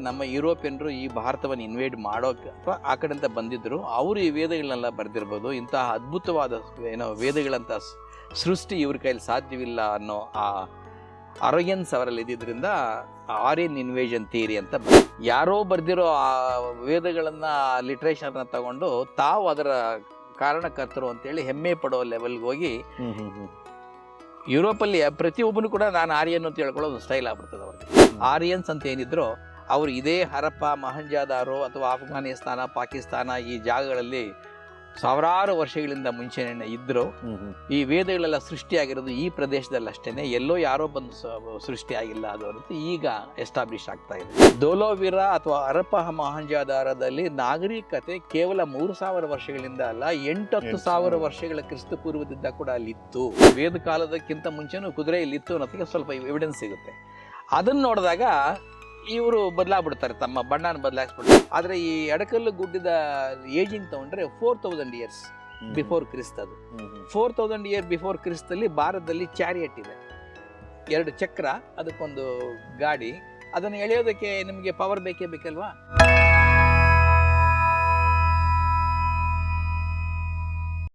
ನಮ್ಮ ಯುರೋಪಿಯನ್ರು ಈ ಭಾರತವನ್ನು ಇನ್ವೇಡ್ ಮಾಡೋಕೆ ಅಥವಾ ಆ ಕಡೆಯಿಂದ ಬಂದಿದ್ರು, ಅವರು ಈ ವೇದಗಳನ್ನೆಲ್ಲ ಬರೆದಿರ್ಬೋದು. ಇಂತಹ ಅದ್ಭುತವಾದ ವೇದಗಳಂತ ಸೃಷ್ಟಿ ಇವ್ರ ಕೈಲಿ ಸಾಧ್ಯವಿಲ್ಲ ಅನ್ನೋ ಆ ಅರೋಗೆನ್ಸ್ ಅವರಲ್ಲಿ ಇದ್ದಿದ್ದರಿಂದ ಆರ್ಯನ್ ಇನ್ವೇಷನ್ ಥಿಯರಿ ಅಂತ ಯಾರೋ ಬರ್ದಿರೋ ಆ ವೇದಗಳನ್ನ ಲಿಟ್ರೇಚರ್ನ ತಗೊಂಡು ತಾವು ಅದರ ಕಾರಣಕರ್ತರು ಅಂತೇಳಿ ಹೆಮ್ಮೆ ಪಡೋ ಲೆವೆಲ್ಗೆ ಹೋಗಿ ಯುರೋಪಲ್ಲಿ ಪ್ರತಿಯೊಬ್ಬನು ಕೂಡ ನಾನು ಆರ್ಯನ್ ಅಂತ ಹೇಳ್ಕೊಳ್ಳೋದು ಸ್ಟೈಲ್ ಆಗ್ಬಿಡ್ತದೆ ಅವ್ರಿಗೆ. ಆರ್ಯನ್ಸ್ ಅಂತ ಏನಿದ್ರು ಅವರು ಇದೇ ಹರಪ್ಪ, ಮೊಹೆಂಜೊದಾರೋ ಅಥವಾ ಅಫ್ಘಾನಿಸ್ತಾನ, ಪಾಕಿಸ್ತಾನ ಈ ಜಾಗಗಳಲ್ಲಿ ಸಾವಿರಾರು ವರ್ಷಗಳಿಂದ ಮುಂಚೆನೇ ಇದ್ರು. ಈ ವೇದಗಳೆಲ್ಲ ಸೃಷ್ಟಿಯಾಗಿರೋದು ಈ ಪ್ರದೇಶದಲ್ಲಿ ಅಷ್ಟೇನೆ, ಎಲ್ಲೋ ಯಾರೋ ಬಂದು ಸೃಷ್ಟಿಯಾಗಿಲ್ಲ ಅದು ಅಂತ ಈಗ ಎಸ್ಟಾಬ್ಲಿಷ್ ಆಗ್ತಾ ಇದೆ. ಧೋಲಾವಿರಾ ಅಥವಾ ಹರಪ್ಪ ಮೊಹೆಂಜೊದಾರೋದಲ್ಲಿ ನಾಗರಿಕತೆ ಕೇವಲ 3000 ವರ್ಷಗಳಿಂದ ಅಲ್ಲ, 8,000 ವರ್ಷಗಳ ಕ್ರಿಸ್ತ ಪೂರ್ವದಿಂದ ಕೂಡ ಅಲ್ಲಿತ್ತು. ವೇದ ಕಾಲದಕ್ಕಿಂತ ಮುಂಚೆನೂ ಕುದುರೆ ಇಲ್ಲಿತ್ತು ಅನ್ನೋದಕ್ಕೆ ಸ್ವಲ್ಪ ಎವಿಡೆನ್ಸ್ ಸಿಗುತ್ತೆ. ಅದನ್ನ ನೋಡಿದಾಗ ಇವರು ಬದಲಾಗ್ಬಿಡ್ತಾರೆ, ತಮ್ಮ ಬಣ್ಣನ ಬದಲಾಯಿಸ್ಬಿಡ್ತಾರೆ. ಆದರೆ ಈ ಎಡಕಲ್ಲು ಗುಡ್ಡದ ಏಜಿಂಗ್ ತಗೊಂಡ್ರೆ 4000 ಇಯರ್ಸ್ ಬಿಫೋರ್ ಕ್ರಿಸ್ತ್. ಅದು 4000 ಇಯರ್ ಬಿಫೋರ್ ಕ್ರಿಸ್ತಲ್ಲಿ ಭಾರತದಲ್ಲಿ ಚಾರಿಯಟ್ ಇದೆ, 2 ಚಕ್ರ, ಅದಕ್ಕೊಂದು ಗಾಡಿ. ಅದನ್ನು ಎಳೆಯೋದಕ್ಕೆ ನಿಮಗೆ ಪವರ್ ಬೇಕೇ ಬೇಕಲ್ವಾ?